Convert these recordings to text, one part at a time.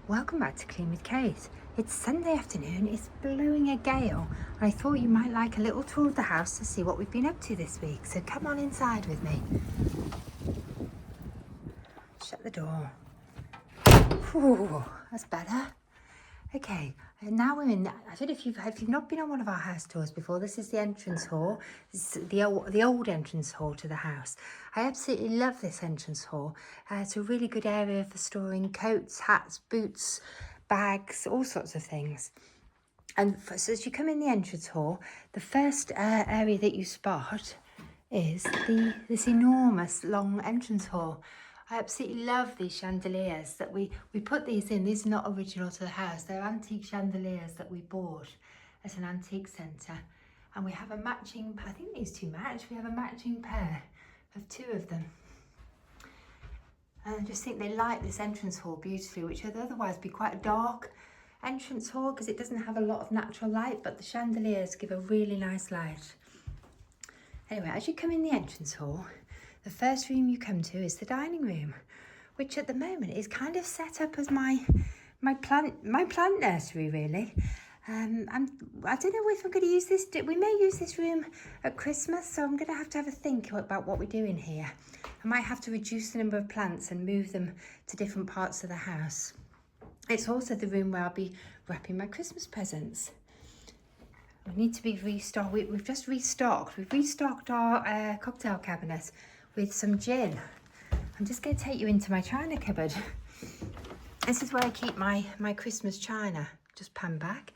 Welcome back to Clean with Kate. It's Sunday afternoon, it's blowing a gale, and I thought you might like a little tour of the house to see what we've been up to this week. So come on inside with me. Shut the door. Whew, that's better. Okay, and now we're in, I don't know if you've not been on one of our house tours before, this is the entrance hall. This is the old entrance hall to the house. I absolutely love this entrance hall. It's a really good area for storing coats, hats, boots, bags, all sorts of things. And so as you come in the entrance hall, the first area that you spot is this enormous long entrance hall. I absolutely love these chandeliers that we put these in. These are not original to the house. They're antique chandeliers that we bought at an antique centre. And we have a matching, I think these two match, we have a matching pair of two of them. And I just think they light this entrance hall beautifully, which would otherwise be quite a dark entrance hall because it doesn't have a lot of natural light, but the chandeliers give a really nice light. Anyway, as you come in the entrance hall, the first room you come to is the dining room, which at the moment is kind of set up as my plant nursery, really. And I don't know if I'm going to use this. We may use this room at Christmas, so I'm going to have a think about what we do in here. I might have to reduce the number of plants and move them to different parts of the house. It's also the room where I'll be wrapping my Christmas presents. We need to be restocked. We've just restocked. We've restocked our cocktail cabinet with some gin. I'm just going to take you into my china cupboard. This is where I keep my Christmas china. Just pan back.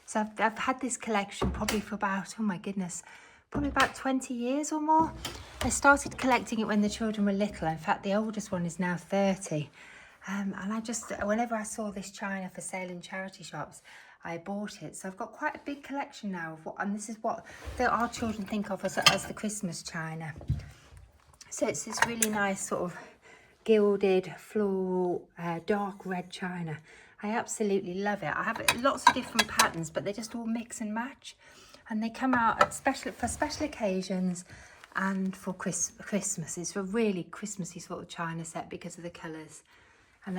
So I've had this collection probably for about, oh my goodness, probably about 20 years or more. I started collecting it when the children were little. In fact, the oldest one is now 30. And I just, whenever I saw this china for sale in charity shops, I bought it. So I've got quite a big collection now of what, and this is what our children think of as the Christmas china. So it's this really nice sort of gilded, floral, dark red china. I absolutely love it. I have lots of different patterns, but they just all mix and match. And they come out at for special occasions and for Christmas. It's a really Christmassy sort of china set because of the colours. And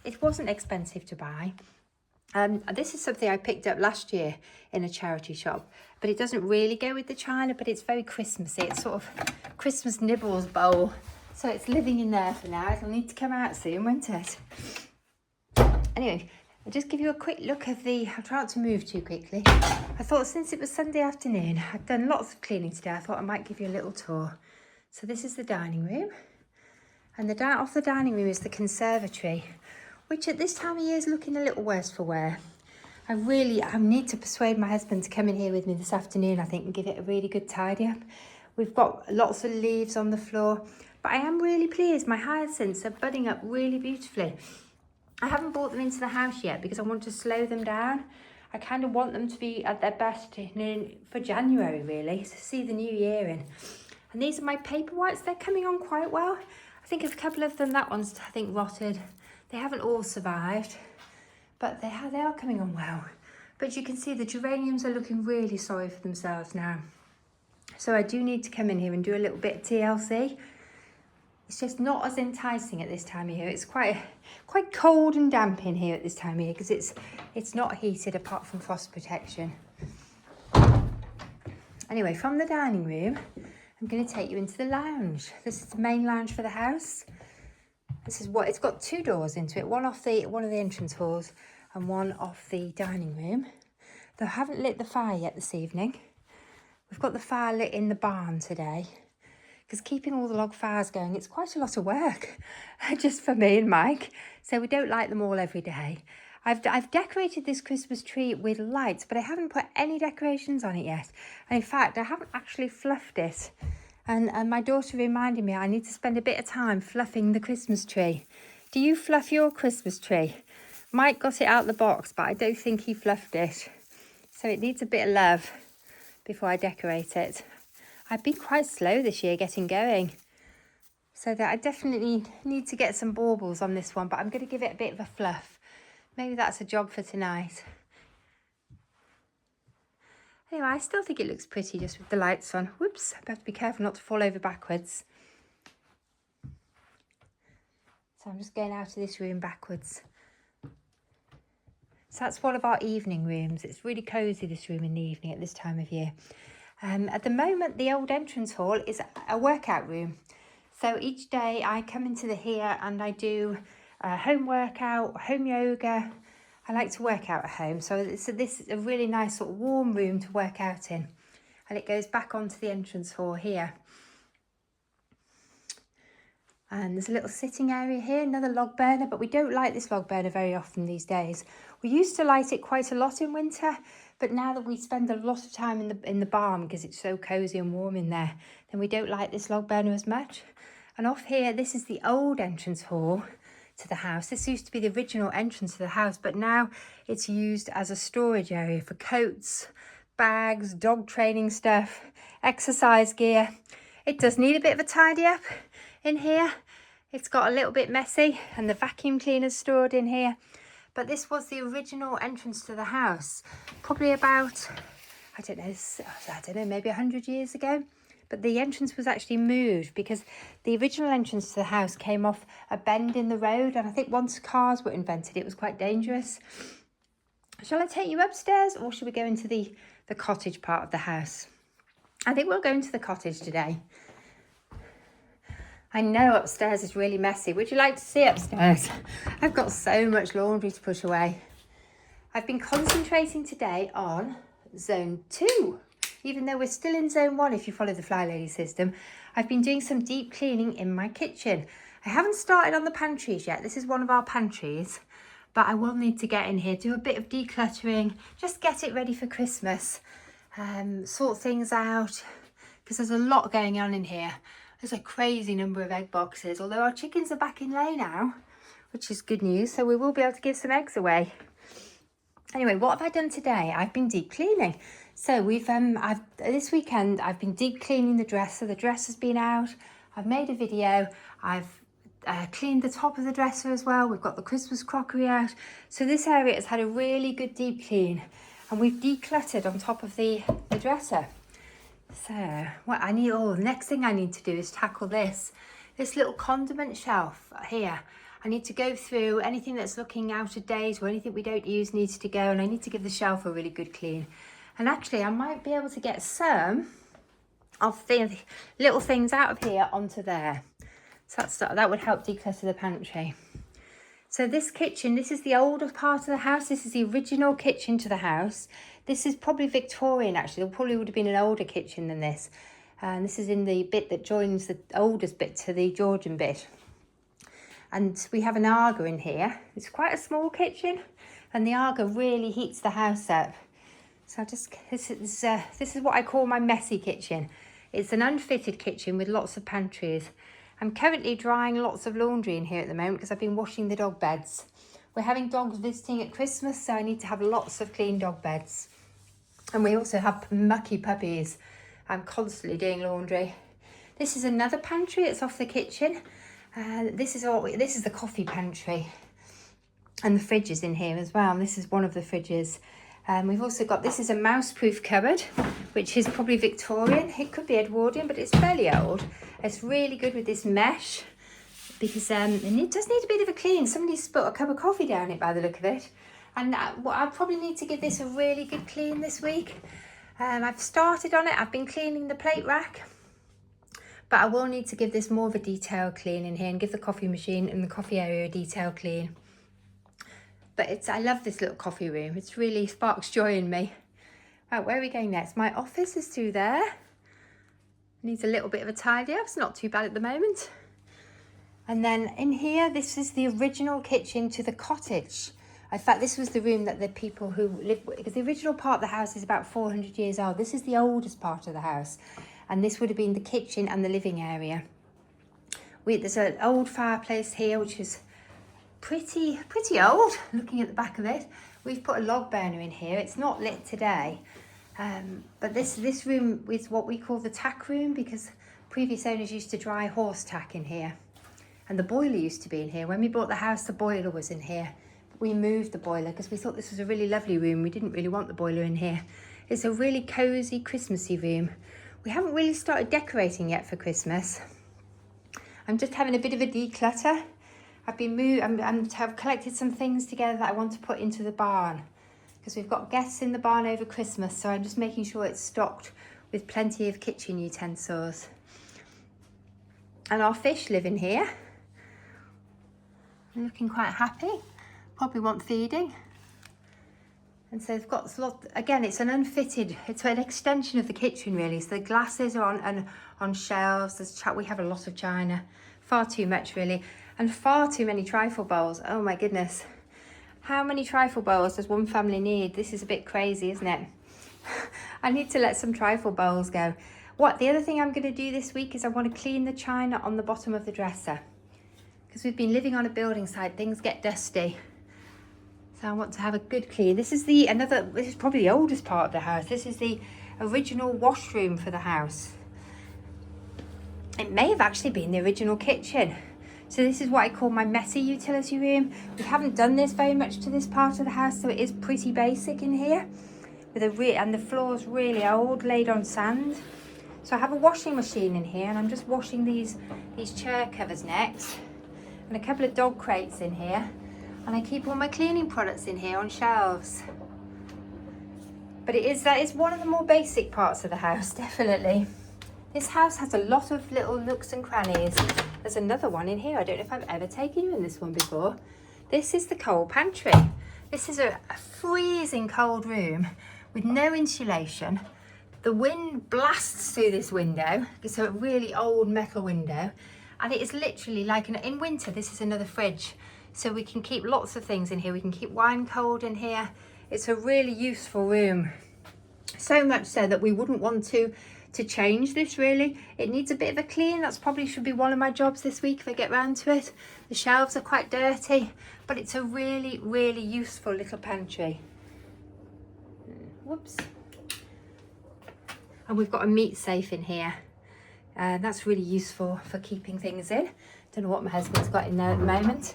it wasn't expensive to buy. This is something I picked up last year in a charity shop, but it doesn't really go with the china, but it's very Christmassy. It's sort of Christmas nibbles bowl. So it's living in there for now. It'll need to come out soon, won't it? Anyway, I'll just give you a quick look of I'll try not to move too quickly. I thought since it was Sunday afternoon, I've done lots of cleaning today. I thought I might give you a little tour. So this is the dining room. And off the dining room is the conservatory, which at this time of year is looking a little worse for wear. I need to persuade my husband to come in here with me this afternoon, I think, and give it a really good tidy up. We've got lots of leaves on the floor, but I am really pleased. My hyacinths are budding up really beautifully. I haven't brought them into the house yet because I want to slow them down. I kind of want them to be at their best for January, really, to see the new year in. And these are my paper whites. They're coming on quite well. I think a couple of them, that one's, I think, rotted. They haven't all survived, but they are coming on well. But you can see the geraniums are looking really sorry for themselves now. So I do need to come in here and do a little bit of TLC. It's just not as enticing at this time of year. It's quite cold and damp in here at this time of year because it's not heated apart from frost protection. Anyway, from the dining room, I'm going to take you into the lounge. This is the main lounge for the house. This is it's got two doors into it, one of the entrance halls and one off the dining room. They haven't lit the fire yet this evening. We've got the fire lit in the barn today because keeping all the log fires going, it's quite a lot of work just for me and Mike. So we don't light them all every day. I've decorated this Christmas tree with lights, but I haven't put any decorations on it yet. And in fact, I haven't actually fluffed it. And my daughter reminded me I need to spend a bit of time fluffing the Christmas tree. Do you fluff your Christmas tree? Mike got it out of the box, but I don't think he fluffed it. So it needs a bit of love before I decorate it. I've been quite slow this year getting going. So that I definitely need to get some baubles on this one, but I'm going to give it a bit of a fluff. Maybe that's a job for tonight. Anyway, I still think it looks pretty just with the lights on. Whoops, I have to be careful not to fall over backwards. So I'm just going out of this room backwards. So that's one of our evening rooms. It's really cosy, this room in the evening at this time of year. At the moment, the old entrance hall is a workout room. So each day I come into here and I do home workout, home yoga. I like to work out at home. So this is a really nice sort of warm room to work out in. And it goes back onto the entrance hall here. And there's a little sitting area here, another log burner, but we don't light this log burner very often these days. We used to light it quite a lot in winter, but now that we spend a lot of time in the barn because it's so cosy and warm in there, then we don't light this log burner as much. And off here, this is the old entrance hall to the house. This used to be the original entrance to the house, but now it's used as a storage area for coats, bags, dog training stuff, exercise gear. It does need a bit of a tidy up in here. It's got a little bit messy and the vacuum cleaner's stored in here. But this was the original entrance to the house, probably about, I don't know, maybe 100 years ago. But the entrance was actually moved because the original entrance to the house came off a bend in the road. And I think once cars were invented, it was quite dangerous. Shall I take you upstairs or should we go into the cottage part of the house? I think we'll go into the cottage today. I know upstairs is really messy. Would you like to see upstairs? I've got so much laundry to put away. I've been concentrating today on zone 2. Even though we're still in zone 1, if you follow the Fly Lady system, I've been doing some deep cleaning in my kitchen. I haven't started on the pantries yet. This is one of our pantries, but I will need to get in here, do a bit of decluttering, just get it ready for Christmas, sort things out, because there's a lot going on in here. There's a crazy number of egg boxes, although our chickens are back in lay now, which is good news, so we will be able to give some eggs away. Anyway, what have I done today? I've been deep cleaning. So this weekend I've been deep cleaning the dresser. The dress has been out. I've made a video. I've cleaned the top of the dresser as well. We've got the Christmas crockery out. So this area has had a really good deep clean, and we've decluttered on top of the dresser. So what I need, the next thing I need to do is tackle this little condiment shelf here. I need to go through anything that's looking out of date or anything we don't use needs to go, and I need to give the shelf a really good clean. And actually I might be able to get some of the little things out of here onto there. So that would help declutter the pantry. So this kitchen, this is the older part of the house. This is the original kitchen to the house. This is probably Victorian actually. There probably would have been an older kitchen than this. And this is in the bit that joins the oldest bit to the Georgian bit. And we have an Aga in here. It's quite a small kitchen, and the Aga really heats the house up. So this is what I call my messy kitchen. It's an unfitted kitchen with lots of pantries. I'm currently drying lots of laundry in here at the moment because I've been washing the dog beds. We're having dogs visiting at Christmas, so I need to have lots of clean dog beds. And we also have mucky puppies. I'm constantly doing laundry. This is another pantry. It's off the kitchen. This is the coffee pantry, and the fridge is in here as well. And this is one of the fridges. We've also got, this is a mouse-proof cupboard, which is probably Victorian. It could be Edwardian, but it's fairly old. It's really good with this mesh because it does need a bit of a clean. Somebody's put a cup of coffee down it by the look of it. And I probably need to give this a really good clean this week. I've started on it. I've been cleaning the plate rack. But I will need to give this more of a detailed clean in here and give the coffee machine and the coffee area a detailed clean. But I love this little coffee room. It's really sparks joy in me. Right, where are we going next? My office is through there. Needs a little bit of a tidy up. It's not too bad at the moment. And then in here, this is the original kitchen to the cottage. In fact, this was the room that the people who lived, because the original part of the house is about 400 years old. This is the oldest part of the house. And this would have been the kitchen and the living area. There's an old fireplace here, which is pretty old, looking at the back of it. We've put a log burner in here. It's not lit today. But this room is what we call the tack room, because previous owners used to dry horse tack in here. And the boiler used to be in here. When we bought the house, the boiler was in here. But we moved the boiler because we thought this was a really lovely room. We didn't really want the boiler in here. It's a really cosy, Christmassy room. We haven't really started decorating yet for Christmas. I'm just having a bit of a declutter. I've collected some things together that I want to put into the barn because we've got guests in the barn over Christmas, so I'm just making sure it's stocked with plenty of kitchen utensils. And our fish live in here. They're looking quite happy. Probably want feeding. And so they've got a lot, again, it's an extension of the kitchen really. So the glasses are on shelves. We have a lot of china, far too much really, and far too many trifle bowls. Oh my goodness. How many trifle bowls does one family need? This is a bit crazy, isn't it? I need to let some trifle bowls go. The other thing I'm going to do this week is I want to clean the china on the bottom of the dresser. Because we've been living on a building site, things get dusty. So I want to have a good clean. This is probably the oldest part of the house. This is the original washroom for the house. It may have actually been the original kitchen. So this is what I call my messy utility room. We haven't done this very much to this part of the house, so it is pretty basic in here. And the floor's really old, laid on sand. So I have a washing machine in here, and I'm just washing these chair covers next. And a couple of dog crates in here. And I keep all my cleaning products in here on shelves. But that is one of the more basic parts of the house, definitely. This house has a lot of little nooks and crannies. There's another one in here. I don't know if I've ever taken you in this one before. This is the cold pantry. This is a freezing cold room with no insulation. The wind blasts through this window. It's a really old metal window. And it is literally like, in winter, this is another fridge. So we can keep lots of things in here. We can keep wine cold in here. It's a really useful room. So much so that we wouldn't want to change this really. It needs a bit of a clean. That's probably should be one of my jobs this week if I get round to it. The shelves are quite dirty, but it's a really, really useful little pantry. Whoops. And we've got a meat safe in here. That's really useful for keeping things in. Don't know what my husband's got in there at the moment.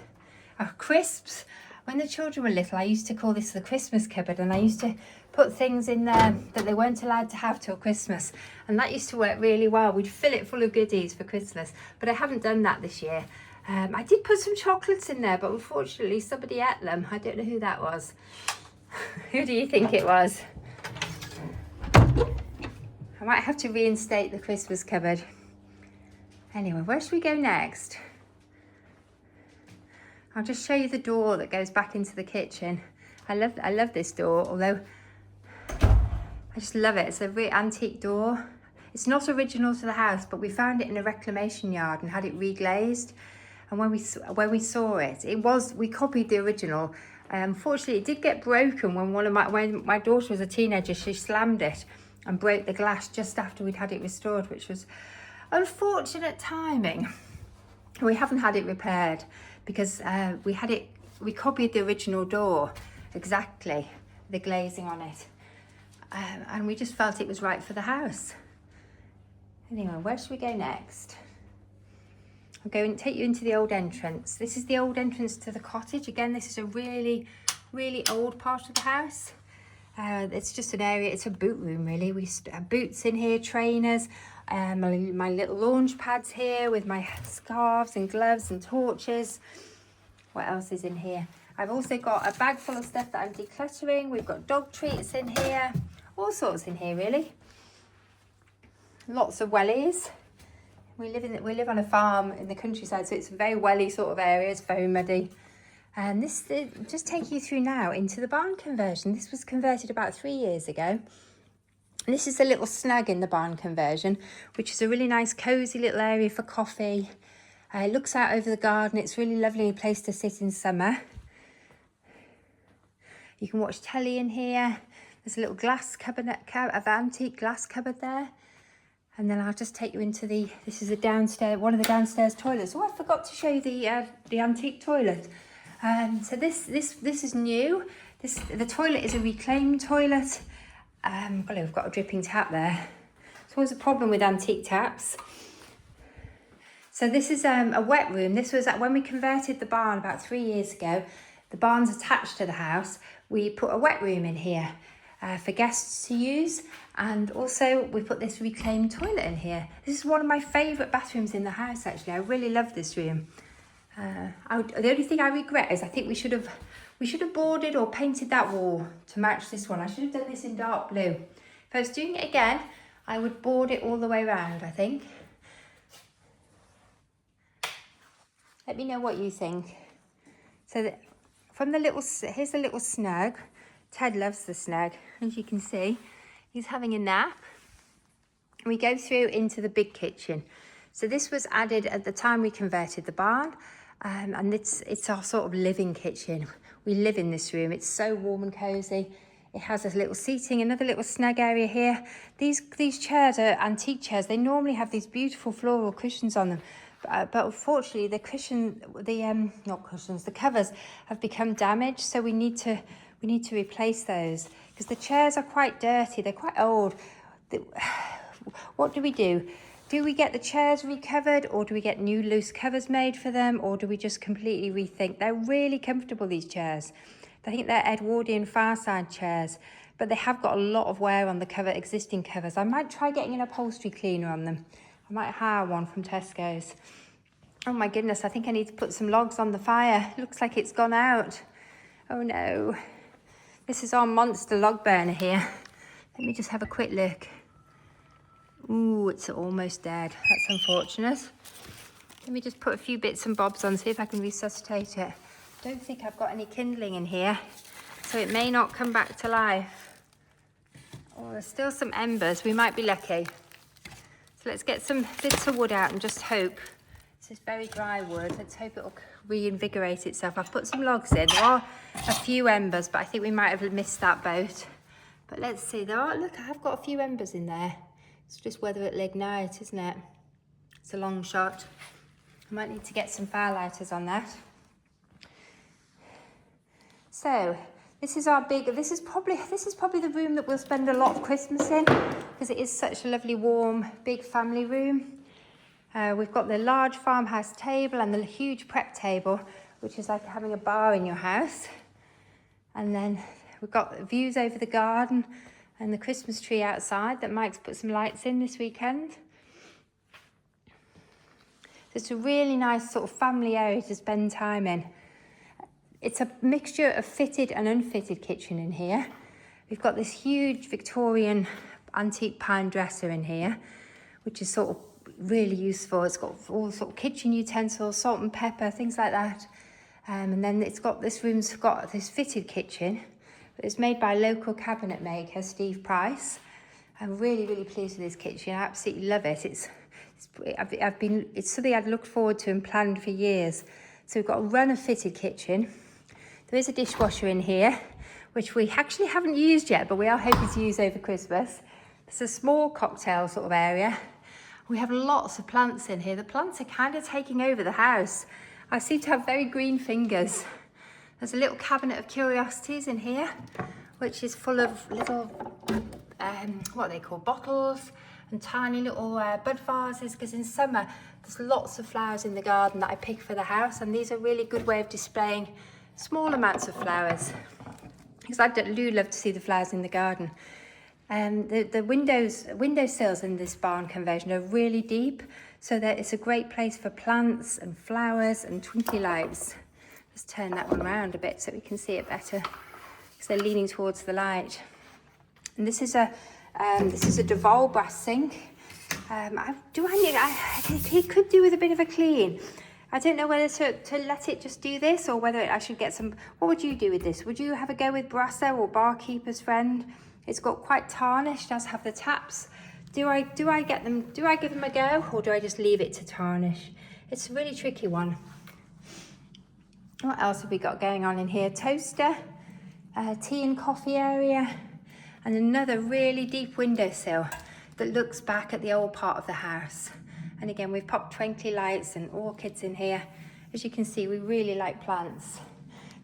Crisps. When the children were little, I used to call this the Christmas cupboard, and I used to put things in there that they weren't allowed to have till Christmas, and that used to work really well. We'd fill it full of goodies for Christmas, but I haven't done that this year. I did put some chocolates in there, but unfortunately somebody ate them. I don't know who that was. Who do you think it was? I might have to reinstate the Christmas cupboard. Anyway, where should we go next? I'll just show you the door that goes back into the kitchen. I love this door, although I just love it. It's a really antique door. It's not original to the house, but we found it in a reclamation yard and had it reglazed. And when we saw it, we copied the original. Unfortunately, it did get broken when my daughter was a teenager. She slammed it and broke the glass just after we'd had it restored, which was unfortunate timing. We haven't had it repaired because we copied the original door exactly, the glazing on it, and we just felt it was right for the house. Anyway, where should we go next? I'll go and take you into the old entrance. This is the old entrance to the cottage. Again, this is a really, really old part of the house. It's just an area, it's a boot room really. We have boots in here, trainers, my little launch pads here with my scarves and gloves and torches. What else is in here? I've also got a bag full of stuff that I'm decluttering. We've got dog treats in here, all sorts in here really. Lots of wellies. We live on a farm in the countryside, so it's a very welly sort of area. It's very muddy. And this just take you through now into the barn conversion. This was converted about 3 years ago. And this is the little snug in the barn conversion, which is a really nice cozy little area for coffee. It looks out over the garden. It's a really lovely place to sit in summer. You can watch telly in here. There's a little glass cabinet, antique glass cupboard there. And then I'll just take you into this is one of the downstairs toilets. Oh, I forgot to show you the antique toilet. So this is new. The toilet is a reclaimed toilet. We've got a dripping tap there. It's always a problem with antique taps. So this is a wet room. This was when we converted the barn about 3 years ago. The barn's attached to the house. We put a wet room in here for guests to use, and also we put this reclaimed toilet in here. This is one of my favourite bathrooms in the house actually. I really love this room. The only thing I regret is I think we should have boarded or painted that wall to match this one. I should have done this in dark blue. If I was doing it again, I would board it all the way around, I think. Let me know what you think. So from the little, here's the little snug. Ted loves the snug, as you can see. He's having a nap. We go through into the big kitchen. So this was added at the time we converted the barn, and it's our sort of living kitchen. We live in this room. It's so warm and cozy. It has a little seating, another little snug area here. These chairs are antique chairs. They normally have these beautiful floral cushions on them. But unfortunately, the covers have become damaged, so we need to replace those because the chairs are quite dirty. They're quite old. What do we do? Do we get the chairs recovered, or do we get new loose covers made for them, or do we just completely rethink? They're really comfortable, these chairs. I think they're Edwardian fireside chairs, but they have got a lot of wear on the existing covers. I might try getting an upholstery cleaner on them. I might hire one from Tesco's. Oh my goodness, I think I need to put some logs on the fire. Looks like it's gone out. Oh no. This is our monster log burner here. Let me just have a quick look. Ooh, it's almost dead. That's unfortunate. Let me just put a few bits and bobs on, see if I can resuscitate it. Don't think I've got any kindling in here, so it may not come back to life. Oh, there's still some embers. We might be lucky. So let's get some bits of wood out and just hope. This is very dry wood. Let's hope it'll reinvigorate itself. I've put some logs in. There are a few embers, but I think we might have missed that boat. But let's see. Look, I've got a few embers in there. It's just whether it'll ignite, isn't it? It's a long shot. I might need to get some firelighters on that. So this is probably the room that we'll spend a lot of Christmas in, because it is such a lovely, warm, big family room. We've got the large farmhouse table and the huge prep table, which is like having a bar in your house. And then we've got views over the garden and the Christmas tree outside that Mike's put some lights in this weekend. So it's a really nice sort of family area to spend time in. It's a mixture of fitted and unfitted kitchen in here. We've got this huge Victorian antique pine dresser in here, which is sort of really useful. It's got all sort of kitchen utensils, salt and pepper, things like that. And then this room's got this fitted kitchen. It's made by a local cabinet maker, Steve Price. I'm really, really pleased with this kitchen. I absolutely love it. It's something I'd looked forward to and planned for years. So we've got a run of fitted kitchen. There is a dishwasher in here, which we actually haven't used yet, but we are hoping to use over Christmas. It's a small cocktail sort of area. We have lots of plants in here. The plants are kind of taking over the house. I seem to have very green fingers. There's a little cabinet of curiosities in here, which is full of little, what they call bottles and tiny little bud vases, because in summer there's lots of flowers in the garden that I pick for the house, and these are a really good way of displaying small amounts of flowers, because I do love to see the flowers in the garden. The windowsills in this barn conversion are really deep, so that it's a great place for plants and flowers and twinkly lights. Let's turn that one around a bit so we can see it better, because they're leaning towards the light. And this is a Deval brass sink. He could do with a bit of a clean. I don't know whether to let it just do this, or whether I should get some. What would you do with this? Would you have a go with Brasso or Barkeeper's Friend? It's got quite tarnish, does have the taps. Do I give them a go, or do I just leave it to tarnish? It's a really tricky one. What else have we got going on in here? Toaster, tea and coffee area, and another really deep windowsill that looks back at the old part of the house. And again, we've popped twinkly lights and orchids in here. As you can see, we really like plants.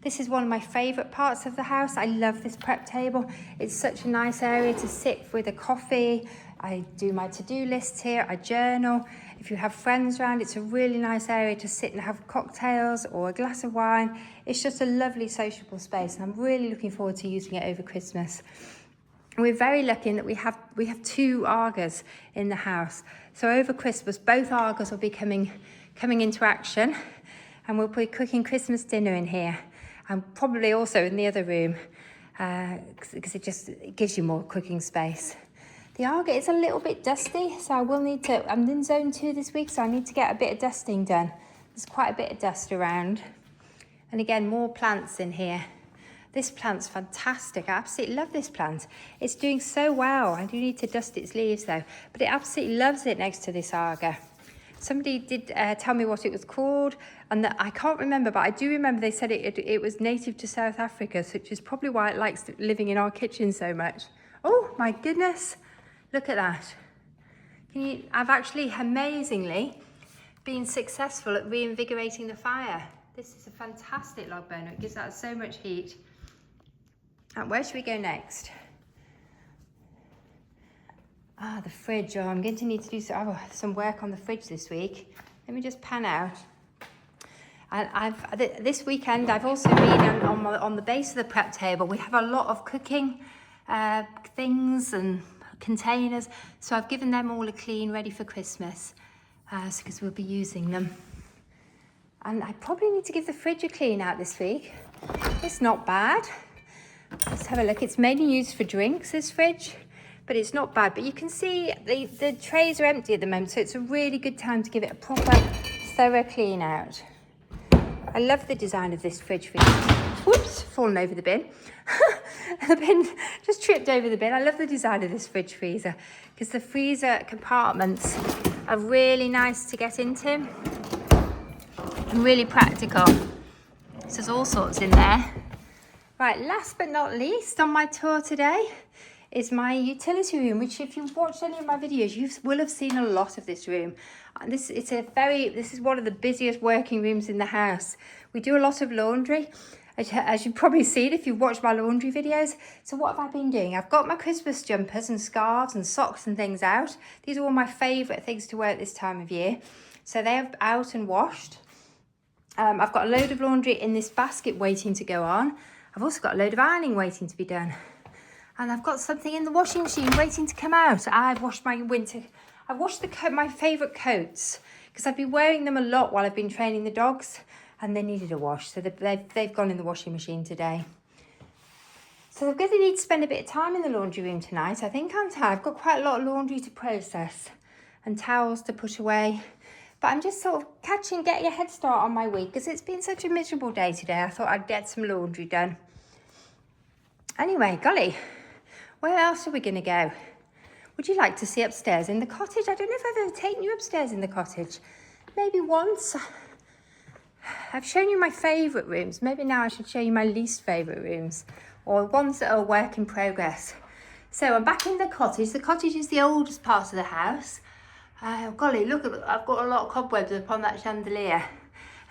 This is one of my favourite parts of the house. I love this prep table. It's such a nice area to sit with a coffee. I do my to-do lists here, I journal. If you have friends around, it's a really nice area to sit and have cocktails or a glass of wine. It's just a lovely sociable space, and I'm really looking forward to using it over Christmas. We're very lucky in that we have 2 Argos in the house. So over Christmas, both Argos will be coming into action. and we'll be cooking Christmas dinner in here, and probably also in the other room, because it gives you more cooking space. The Arga is a little bit dusty, so I will need to, I'm in zone 2 this week, so I need to get a bit of dusting done. There's quite a bit of dust around. And again, more plants in here. This plant's fantastic. I absolutely love this plant. It's doing so well. I do need to dust its leaves though, but it absolutely loves it next to this Arga. Somebody did tell me what it was called, and that I can't remember, but I do remember they said it was native to South Africa, which is probably why it likes living in our kitchen so much. Oh my goodness, look at that. I've actually amazingly been successful at reinvigorating the fire. This is a fantastic log burner. It gives out so much heat. And where should we go next? The fridge. Oh, I'm going to need to do some work on the fridge this week. Let me just pan out. And this weekend I've also been on the base of the prep table. We have a lot of cooking things and containers, so I've given them all a clean, ready for Christmas, because we'll be using them. And I probably need to give the fridge a clean out this week. It's not bad. Let's have a look. It's mainly used for drinks, this fridge, but it's not bad. But you can see the trays are empty at the moment, so it's a really good time to give it a proper, thorough clean out. I love the design of this fridge freezer. Whoops, fallen over the bin. The bin just tripped over the bin. I love the design of this fridge freezer because the freezer compartments are really nice to get into and really practical. So there's all sorts in there. Right, last but not least on my tour today is my utility room, which if you've watched any of my videos, you will have seen a lot of this room. This is one of the busiest working rooms in the house. We do a lot of laundry, as you've probably seen if you've watched my laundry videos. So what have I been doing? I've got my Christmas jumpers and scarves and socks and things out. These are all my favourite things to wear at this time of year. So they're out and washed. I've got a load of laundry in this basket waiting to go on. I've also got a load of ironing waiting to be done. And I've got something in the washing machine waiting to come out. I've washed my my favourite coats, because I've been wearing them a lot while I've been training the dogs, and they needed a wash. So they've gone in the washing machine today. So I'm going to need to spend a bit of time in the laundry room tonight. I think I've got quite a lot of laundry to process and towels to put away. But I'm just sort of getting a head start on my week because it's been such a miserable day today. I thought I'd get some laundry done. Anyway, golly, where else are we going to go? Would you like to see upstairs in the cottage? I don't know if I've ever taken you upstairs in the cottage. Maybe once. I've shown you my favourite rooms. Maybe now I should show you my least favourite rooms, or ones that are a work in progress. So I'm back in the cottage. The cottage is the oldest part of the house. Golly, look, I've got a lot of cobwebs up on that chandelier.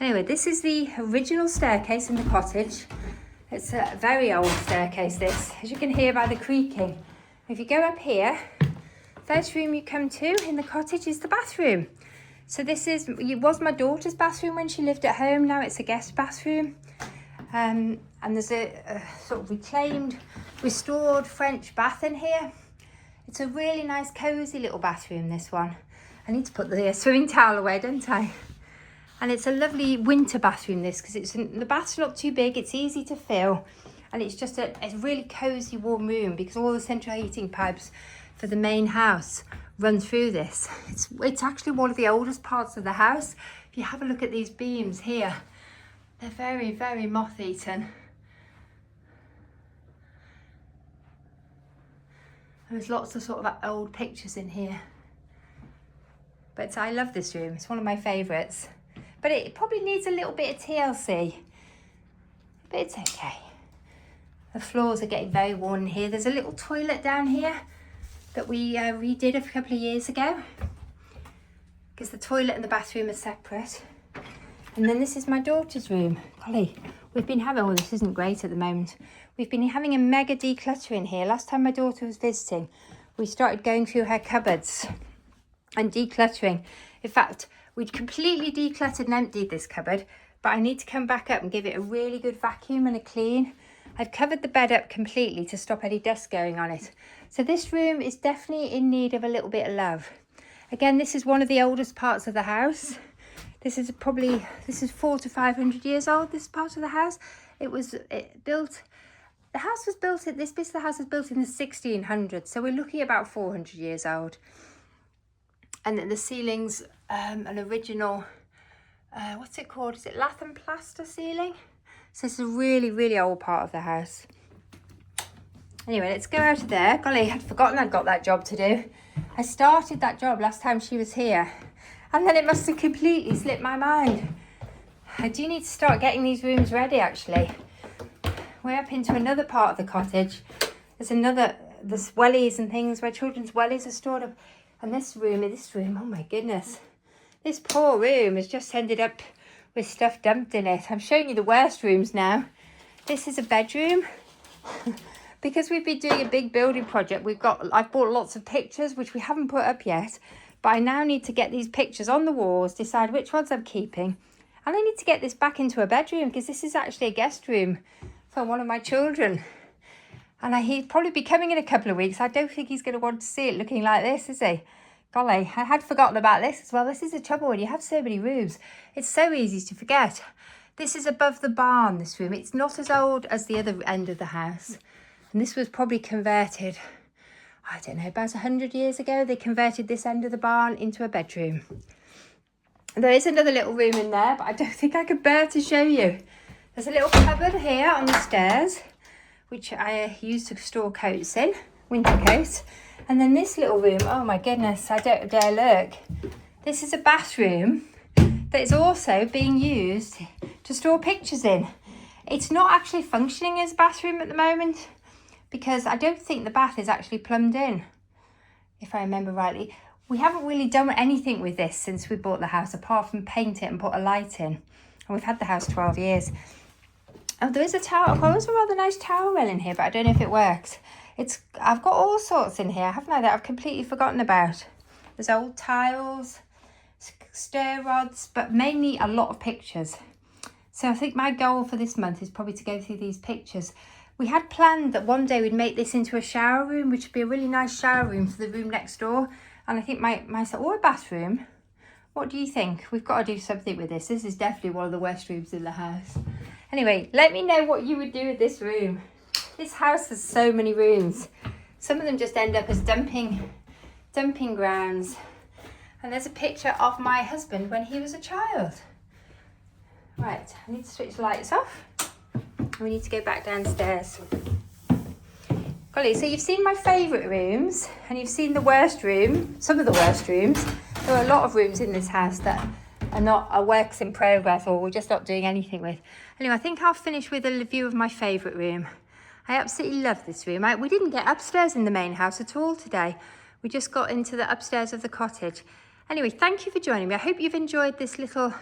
Anyway, this is the original staircase in the cottage. It's a very old staircase, this, as you can hear by the creaking. If you go up here, first room you come to in the cottage is the bathroom. So it was my daughter's bathroom when she lived at home. Now it's a guest bathroom. And there's a sort of reclaimed, restored French bath in here. It's a really nice, cosy little bathroom, this one. I need to put the swimming towel away, don't I? And it's a lovely winter bathroom, this, because the bath's not too big, it's easy to fill, and it's just a really cosy, warm room because all the central heating pipes for the main house run through this. It's actually one of the oldest parts of the house. If you have a look at these beams here, they're very, very moth-eaten. There's lots of sort of old pictures in here. But I love this room. It's one of my favourites. But it probably needs a little bit of TLC. But it's okay. The floors are getting very worn in here. There's a little toilet down here that we redid a couple of years ago, because the toilet and the bathroom are separate. And then this is my daughter's room. Golly, we've been having, oh, this isn't great at the moment. We've been having a mega declutter in here. Last time my daughter was visiting, we started going through her cupboards and decluttering. In fact, we'd completely decluttered and emptied this cupboard, but I need to come back up and give it a really good vacuum and a clean. I've covered the bed up completely to stop any dust going on it. So this room is definitely in need of a little bit of love. Again, this is one of the oldest parts of the house. This is 400 to 500 years old, this part of the house. The house was built, this bit of the house was built in the 1600s, so we're looking at about 400 years old. And then the ceiling's an original, what's it called? Is it lath and plaster ceiling? So it's a really, really old part of the house. Anyway, let's go out of there. Golly, I'd forgotten I'd got that job to do. I started that job last time she was here, and then it must have completely slipped my mind. I do need to start getting these rooms ready, actually. We're up into another part of the cottage. There's wellies and things where children's wellies are stored up. And this room, oh my goodness. This poor room has just ended up with stuff dumped in it. I'm showing you the worst rooms now. This is a bedroom. Because we've been doing a big building project, I've bought lots of pictures, which we haven't put up yet. But I now need to get these pictures on the walls, decide which ones I'm keeping. And I need to get this back into a bedroom, because this is actually a guest room for one of my children. And he'll probably be coming in a couple of weeks. I don't think he's going to want to see it looking like this, is he? Golly, I had forgotten about this as well. This is the trouble when you have so many rooms. It's so easy to forget. This is above the barn, this room. It's not as old as the other end of the house. And this was probably converted, I don't know, about 100 years ago. They converted this end of the barn into a bedroom. There is another little room in there, but I don't think I could bear to show you. There's a little cupboard here on the stairs, which I use to store coats in, winter coats. And then this little room, oh my goodness, I don't dare look. This is a bathroom that is also being used to store pictures in. It's not actually functioning as a bathroom at the moment, because I don't think the bath is actually plumbed in, if I remember rightly. We haven't really done anything with this since we bought the house, apart from paint it and put a light in. And we've had the house 12 years. Oh, there is a towel. There was a rather nice towel rail in here, but I don't know if it works. I've got all sorts in here, haven't I, that I've completely forgotten about. There's old tiles, stair rods, but mainly a lot of pictures. So I think my goal for this month is probably to go through these pictures. We had planned that one day we'd make this into a shower room, which would be a really nice shower room for the room next door. And I think or a bathroom. What do you think? We've got to do something with this. This is definitely one of the worst rooms in the house. Anyway, let me know what you would do with this room. This house has so many rooms. Some of them just end up as dumping grounds. And there's a picture of my husband when he was a child. Right, I need to switch the lights off. We need to go back downstairs. Golly, so you've seen my favourite rooms and you've seen the worst room, some of the worst rooms. There are a lot of rooms in this house that are works in progress, or we're just not doing anything with. Anyway, I think I'll finish with a review of my favourite room. I absolutely love this room. We didn't get upstairs in the main house at all today. We just got into the upstairs of the cottage. Anyway, thank you for joining me. I hope you've enjoyed this little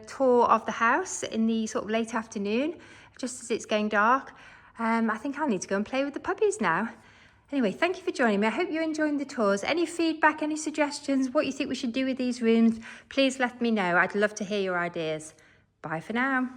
tour of the house in the sort of late afternoon, just as it's going dark. I think I'll need to go and play with the puppies now. Anyway, thank you for joining me. I hope you're enjoying the tours. Any feedback, any suggestions, what you think we should do with these rooms, please let me know. I'd love to hear your ideas. Bye for now.